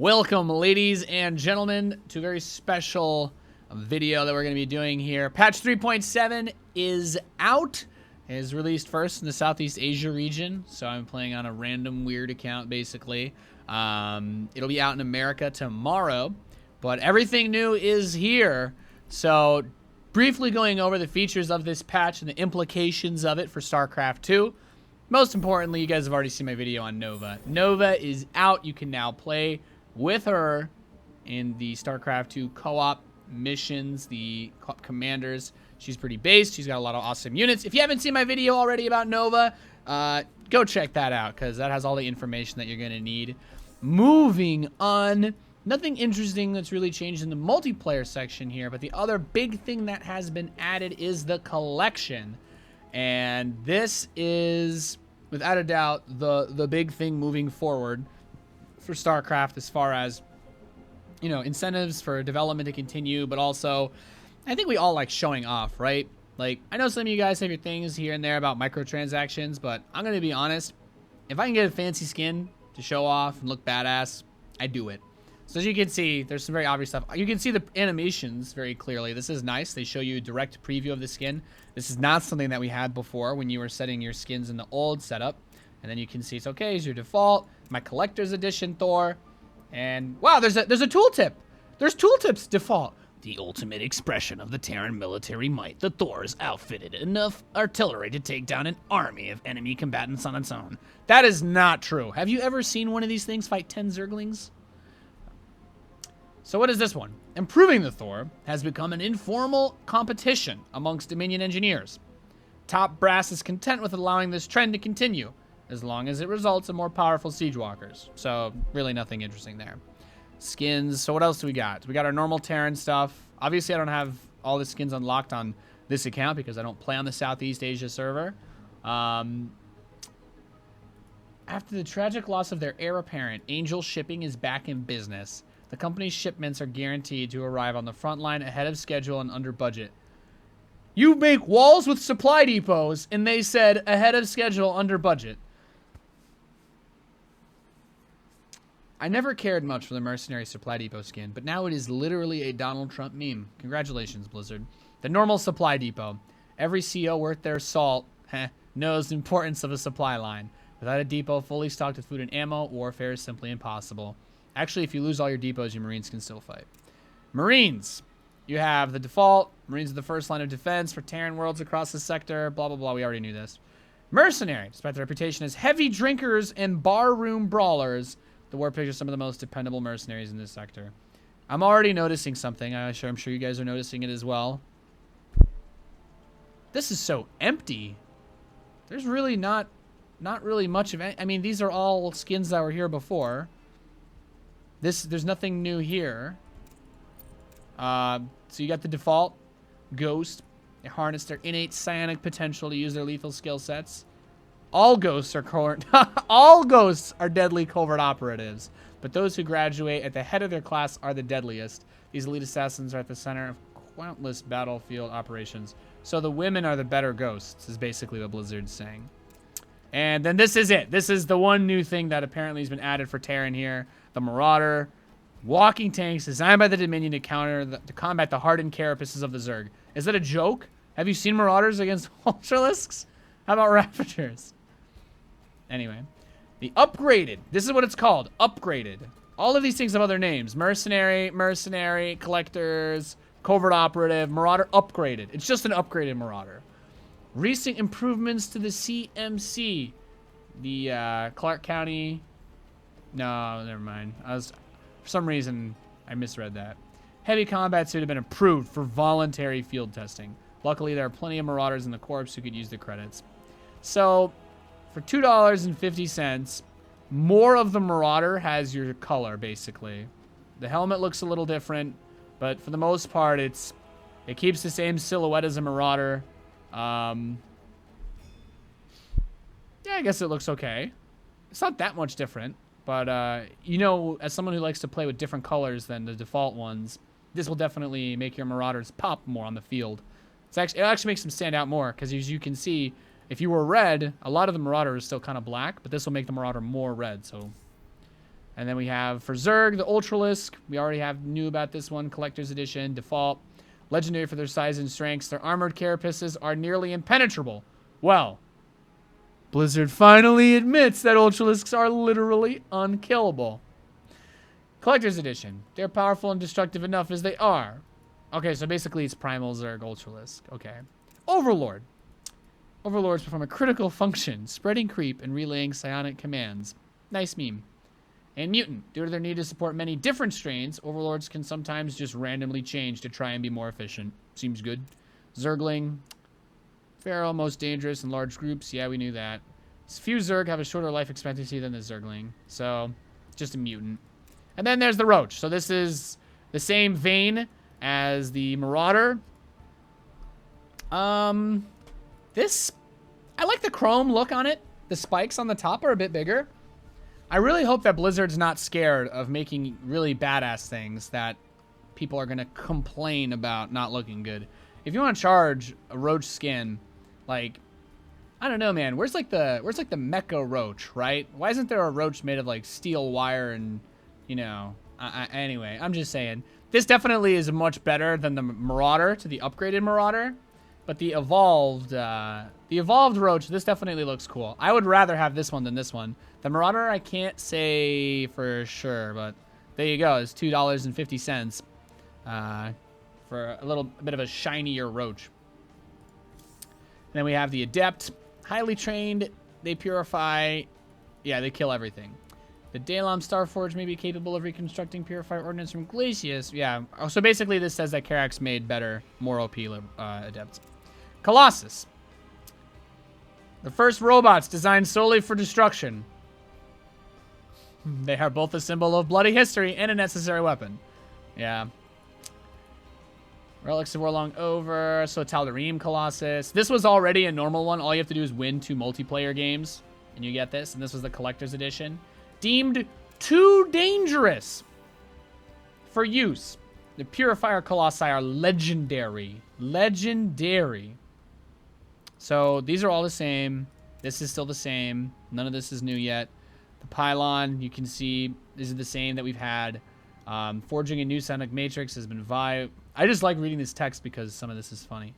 Welcome, ladies and gentlemen, to a very special video that we're going to be doing here. Patch 3.7 is out. It is released first in the Southeast Asia region, so I'm playing on a random weird account, basically. It'll be out in America tomorrow, but everything new is here. So, briefly going over the features of this patch and the implications of it for StarCraft 2. Most importantly, you guys have already seen my video on Nova. Nova is out. You can now play with her in the StarCraft 2 co-op missions, the commanders. She's pretty based. She's got a lot of awesome units. If you haven't seen my video already about Nova, go check that out, because that has all the information that you're going to need. Moving on, nothing interesting that's really changed in the multiplayer section here, but the other big thing that has been added is the collection. And this is, without a doubt, the big thing moving forward for StarCraft, as far as, you know, incentives for development to continue, but also I think we all like showing off, right? Like, I know some of you guys have your things here and there about microtransactions, but I'm gonna be honest, if I can get a fancy skin to show off and look badass, I do it. So as you can see, there's some very obvious stuff. You can see the animations very clearly. This is nice. They show you a direct preview of the skin. This is not something that we had before when you were setting your skins in the old setup. And then you can see it's okay, it's your default. My collector's edition Thor. And wow, there's a tooltip. There's tooltips default. The ultimate expression of the Terran military might. The Thor is outfitted enough artillery to take down an army of enemy combatants on its own. That is not true. Have you ever seen one of these things fight 10 Zerglings? So what is this one? Improving the Thor has become an informal competition amongst Dominion engineers. Top brass is content with allowing this trend to continue, as long as it results in more powerful siege walkers. So really nothing interesting there. Skins. So what else do we got? We got our normal Terran stuff. Obviously I don't have all the skins unlocked on this account because I don't play on the Southeast Asia server. After the tragic loss of their heir apparent, Angel Shipping is back in business. The company's shipments are guaranteed to arrive on the front line ahead of schedule and under budget. You make walls with supply depots, and they said ahead of schedule, under budget. I never cared much for the Mercenary Supply Depot skin, but now it is literally a Donald Trump meme. Congratulations, Blizzard. The normal Supply Depot. Every CO worth their salt knows the importance of a supply line. Without a depot fully stocked with food and ammo, warfare is simply impossible. Actually, if you lose all your depots, your Marines can still fight. Marines. You have the default. Marines are the first line of defense for Terran worlds across the sector. Blah, blah, blah. We already knew this. Mercenary. Despite their reputation as heavy drinkers and barroom brawlers, the war pigs are some of the most dependable mercenaries in this sector. I'm already noticing something. I'm sure you guys are noticing it as well. This is so empty. There's really not really much of it. I mean, these are all skins that were here before. There's nothing new here. So you got the default Ghost. They harness their innate psionic potential to use their lethal skill sets. All ghosts are all ghosts are deadly covert operatives, but those who graduate at the head of their class are the deadliest. These elite assassins are at the center of countless battlefield operations. So the women are the better ghosts, is basically what Blizzard's saying. And then this is it. This is the one new thing that apparently has been added for Terran here. The Marauder. Walking tanks designed by the Dominion to combat the hardened carapaces of the Zerg. Is that a joke? Have you seen Marauders against Ultralisks? How about Raptors? Anyway. The Upgraded. This is what it's called. Upgraded. All of these things have other names. Mercenary, Collectors, Covert Operative, Marauder, Upgraded. It's just an upgraded Marauder. Recent improvements to the CMC. The Clark County... No, never mind. For some reason, I misread that. Heavy combat suit have been approved for voluntary field testing. Luckily, there are plenty of Marauders in the Corps who could use the credits. So, for $2.50, more of the Marauder has your color, basically. The helmet looks a little different, but for the most part, it keeps the same silhouette as a Marauder. Yeah, I guess it looks okay. It's not that much different. But, you know, as someone who likes to play with different colors than the default ones, this will definitely make your Marauders pop more on the field. It actually makes them stand out more, because as you can see, if you were red, a lot of the Marauder is still kind of black, but this will make the Marauder more red, so And then we have for Zerg, the Ultralisk. We already knew about this one. Collector's Edition, default. Legendary for their size and strengths. Their armored carapaces are nearly impenetrable. Well, Blizzard finally admits that Ultralisks are literally unkillable. Collector's Edition. They're powerful and destructive enough as they are. Okay, so basically it's Primal Zerg Ultralisk. Okay. Overlord. Overlords perform a critical function, spreading creep and relaying psionic commands. Nice meme. And Mutant. Due to their need to support many different strains, Overlords can sometimes just randomly change to try and be more efficient. Seems good. Zergling. Feral, most dangerous in large groups. Yeah, we knew that. Few Zerg have a shorter life expectancy than the Zergling. So, just a mutant. And then there's the Roach. So this is the same vein as the Marauder. This, I like the chrome look on it. The spikes on the top are a bit bigger. I really hope that Blizzard's not scared of making really badass things that people are going to complain about not looking good. If you want to charge a Roach skin, like, I don't know, man. Where's like the Mecha Roach, right? Why isn't there a Roach made of like steel wire and, you know, anyway, I'm just saying. This definitely is much better than the Marauder to the upgraded Marauder. But the evolved Roach, this definitely looks cool. I would rather have this one than this one. The Marauder, I can't say for sure, but there you go. It's $2.50 for a bit of a shinier Roach. And then we have the Adept. Highly trained. They purify. Yeah, they kill everything. The Dalam Starforge may be capable of reconstructing purifier ordnance from Glacius. Yeah. Oh, so basically this says that Karak's made better, more OP Adepts. Colossus. The first robots designed solely for destruction. They are both a symbol of bloody history and a necessary weapon. Yeah. Relics of War Long over. So Tal'Darim Colossus. This was already a normal one. All you have to do is win 2 multiplayer games, and you get this. And this was the Collector's Edition. Deemed too dangerous for use. The Purifier Colossi are legendary. Legendary. So these are all the same. This is still the same. None of this is new yet. The Pylon, you can see, is the same that we've had. Forging a new Sonic Matrix has been I just like reading this text because some of this is funny.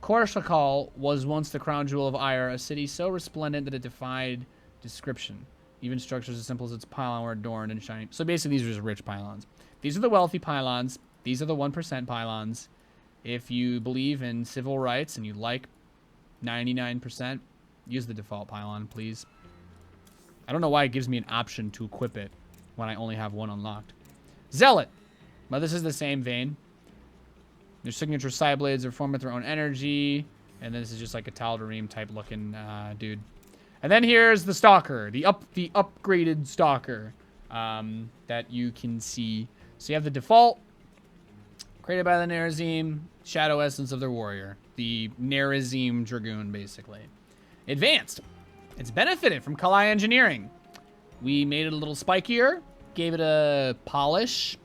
Korshakal was once the crown jewel of Ire, a city so resplendent that it defied description. Even structures as simple as its pylon were adorned and shining. So basically, these are just rich pylons. These are the wealthy pylons. These are the 1% pylons. If you believe in civil rights and you like 99%, use the default pylon, please. I don't know why it gives me an option to equip it when I only have one unlocked. Zealot. Well, this is the same vein. Their signature side blades are formed with their own energy. And then this is just like a Tal'Darim type looking dude. And then here's the Stalker. The upgraded Stalker that you can see. So you have the default. Created by the Nerazim. Shadow essence of their warrior. The Nerazim Dragoon, basically. Advanced. It's benefited from Kalai engineering. We made it a little spikier. Gave it a polish.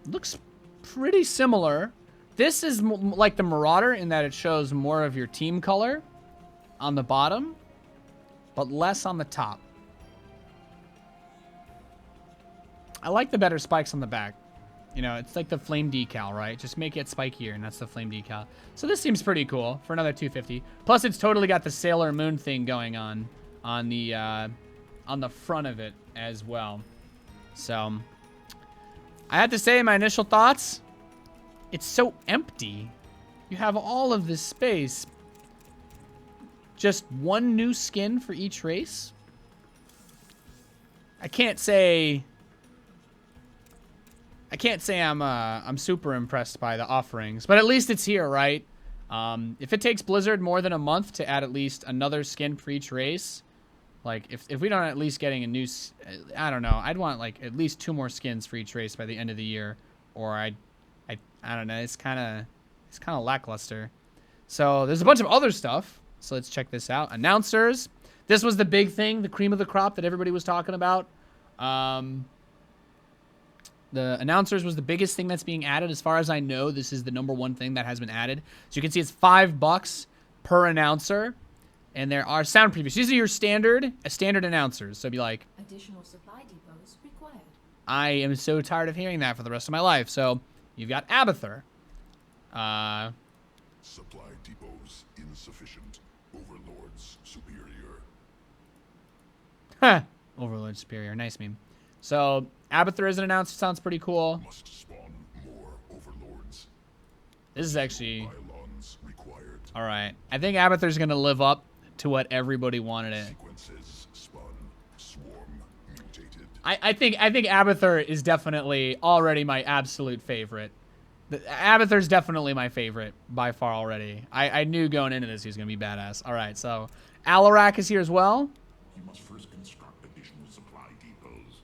Looks pretty similar. This is like the Marauder in that it shows more of your team color on the bottom, but less on the top. I like the better spikes on the back. You know, it's like the flame decal, right? Just make it spikier, and that's the flame decal. So this seems pretty cool for another $250. Plus, it's totally got the Sailor Moon thing going on the front of it as well. So, I have to say, my initial thoughts, it's so empty. You have all of this space. Just one new skin for each race? I can't say I'm super impressed by the offerings, but at least it's here, right? If it takes Blizzard more than a month to add at least another skin for each race, like if we don't at least getting a new, I don't know, I'd want like at least 2 more skins for each race by the end of the year, or I don't know, it's kind of lackluster. So there's a bunch of other stuff. So let's check this out. Announcers. This was the big thing, the cream of the crop that everybody was talking about. The announcers was the biggest thing that's being added. As far as I know, this is the #1 thing that has been added. So you can see it's $5 per announcer. And there are sound previews. These are your standard announcers. So be like, additional supply depots required. I am so tired of hearing that for the rest of my life. So you've got Abathur. Supply depots insufficient. Overlords superior. Huh. Overlord superior. Nice meme. So Abathur is an announcer. Sounds pretty cool. Must spawn more overlords. This is actually... Pylons required. All right. I think Abathur's going to live up to what everybody wanted it. Sequences spun. Swarm mutated. I think Abathur is definitely already my absolute favorite. Abathur's definitely my favorite by far already. I knew going into this he was going to be badass. All right, so Alarak is here as well. You must first construct additional supply depots.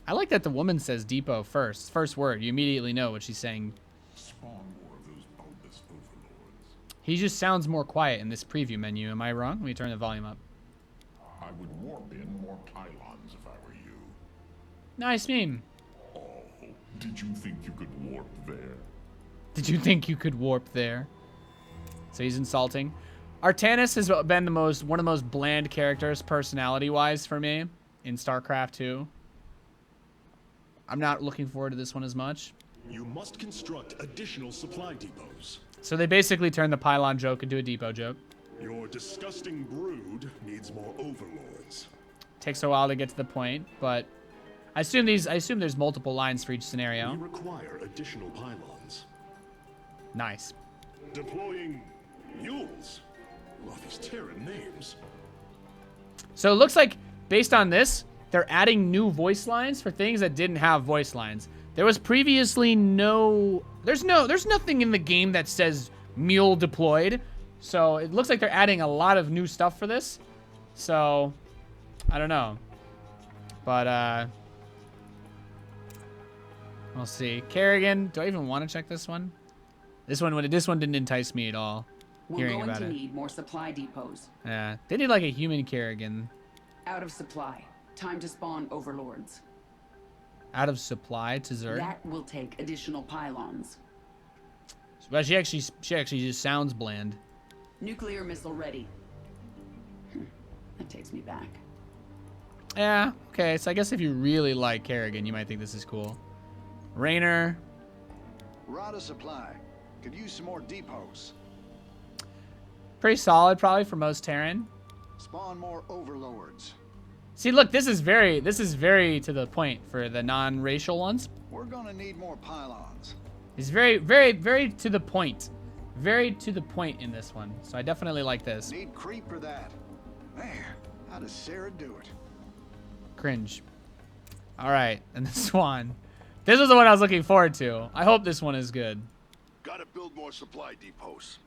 I like that the woman says depot first. First word. You immediately know what she's saying. Spawn more of those bulbous overlords. He just sounds more quiet in this preview menu. Am I wrong? Let me turn the volume up. I would warp in more pylons if I were you. Nice meme. Oh, did you think you could warp there? Did you think you could warp there? So he's insulting. Artanis has been one of the most bland characters personality-wise for me in StarCraft 2. I'm not looking forward to this one as much. You must construct additional supply depots. So they basically turned the pylon joke into a depot joke. Your disgusting brood needs more overlords. Takes a while to get to the point, but I assume there's multiple lines for each scenario. We require additional pylons. Nice. Deploying mules. Love these Terran names. So it looks like based on this, they're adding new voice lines for things that didn't have voice lines. There was previously there's nothing in the game that says mule deployed. So it looks like they're adding a lot of new stuff for this. So I don't know. But we'll see. Kerrigan, do I even want to check this one? This one didn't entice me at all. We're going to need more supply depots. Yeah, they need like a human Kerrigan. Out of supply. Time to spawn overlords. Out of supply to Zerg. That will take additional pylons. But she actually just sounds bland. Nuclear missile ready. That takes me back. Yeah, okay. So I guess if you really like Kerrigan, you might think this is cool. Raynor. We're out of supply. Could use some more depots. Pretty solid probably for most Terran. Spawn more overlords. See, look, this is very to the point for the non-racial ones. We're gonna need more pylons. He's very, very, very to the point. Very to the point in this one. So I definitely like this. Need creep for that. Man, how does Sarah do it? Cringe. All right, and the Swan. This was the one I was looking forward to. I hope this one is good. Gotta build more supply depots.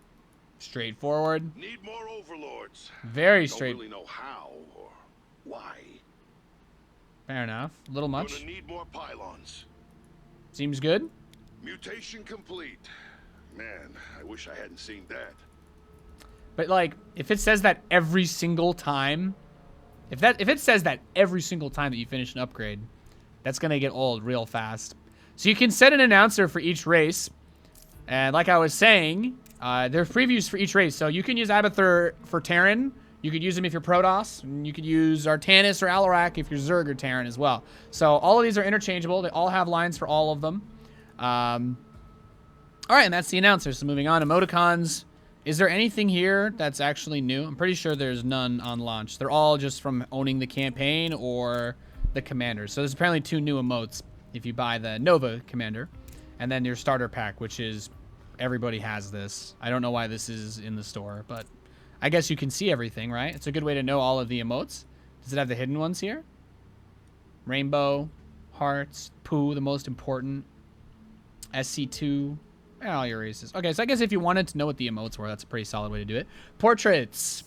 Straightforward. Need more overlords. Very straight. Don't really know how or why. Fair enough. A little much. Gonna need more pylons. Seems good. Mutation complete. Man, I wish I hadn't seen that. But like, if it says that every single time, if it says that every single time that you finish an upgrade, that's gonna get old real fast. So you can set an announcer for each race, and like I was saying, there are previews for each race. So you can use Abathur for Terran. You could use him if you're Protoss. And you could use Artanis or Alarak if you're Zerg or Terran as well. So all of these are interchangeable. They all have lines for all of them. All right, and that's the announcer. So moving on, emoticons. Is there anything here that's actually new? I'm pretty sure there's none on launch. They're all just from owning the campaign or the commander. So there's apparently 2 new emotes if you buy the Nova commander. And then your starter pack, which is everybody has this. I don't know why this is in the store, but I guess you can see everything, right? It's a good way to know all of the emotes. Does it have the hidden ones here? Rainbow, hearts, poo, the most important. SC2, all your races. Okay, so I guess if you wanted to know what the emotes were, that's a pretty solid way to do it. Portraits.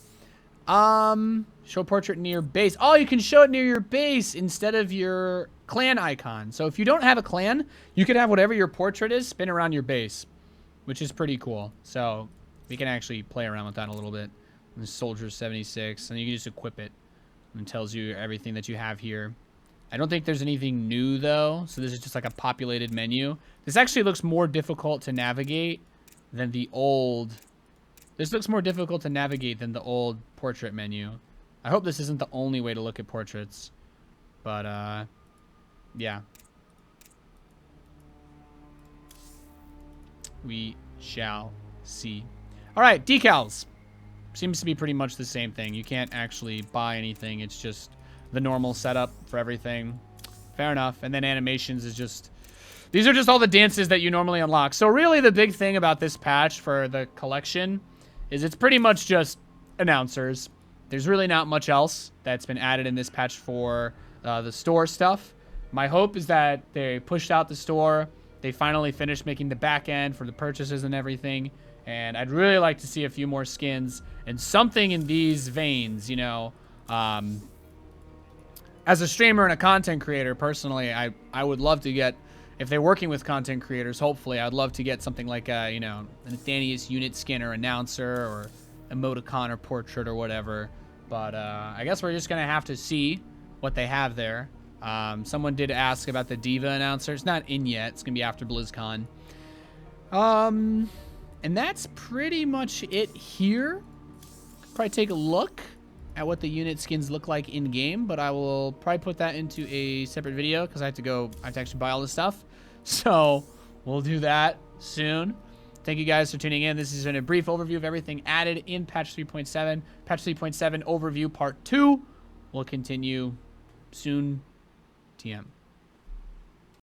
Show portrait near base. Oh, you can show it near your base instead of your clan icon. So if you don't have a clan, you could have whatever your portrait is spin around your base, which is pretty cool. So we can actually play around with that a little bit. And Soldier 76, and you can just equip it. And it tells you everything that you have here. I don't think there's anything new though, so this is just like a populated menu. This actually looks more difficult to navigate than the old This looks more difficult to navigate than the old portrait menu. I hope this isn't the only way to look at portraits. But, yeah. We shall see. All right, decals. Seems to be pretty much the same thing. You can't actually buy anything. It's just the normal setup for everything. Fair enough. And then animations is just... These are just all the dances that you normally unlock. So really the big thing about this patch for the collection is it's pretty much just announcers. There's really not much else that's been added in this patch for the store stuff. My hope is that they pushed out the store. They finally finished making the back end for the purchases and everything. And I'd really like to see a few more skins and something in these veins, you know. As a streamer and a content creator, personally, I would love to get, if they're working with content creators, hopefully, I'd love to get something like a, you know, a Nathanias unit skin or announcer or emoticon or portrait or whatever. But I guess we're just going to have to see what they have there. Someone did ask about the Diva announcer. It's not in yet. It's going to be after BlizzCon. And that's pretty much it here. Probably take a look at what the unit skins look like in game, but I will probably put that into a separate video because I have to actually buy all this stuff. So we'll do that soon. Thank you guys for tuning in. This has been a brief overview of everything added in patch 3.7. Patch 3.7 overview part 2 will continue soon. TM.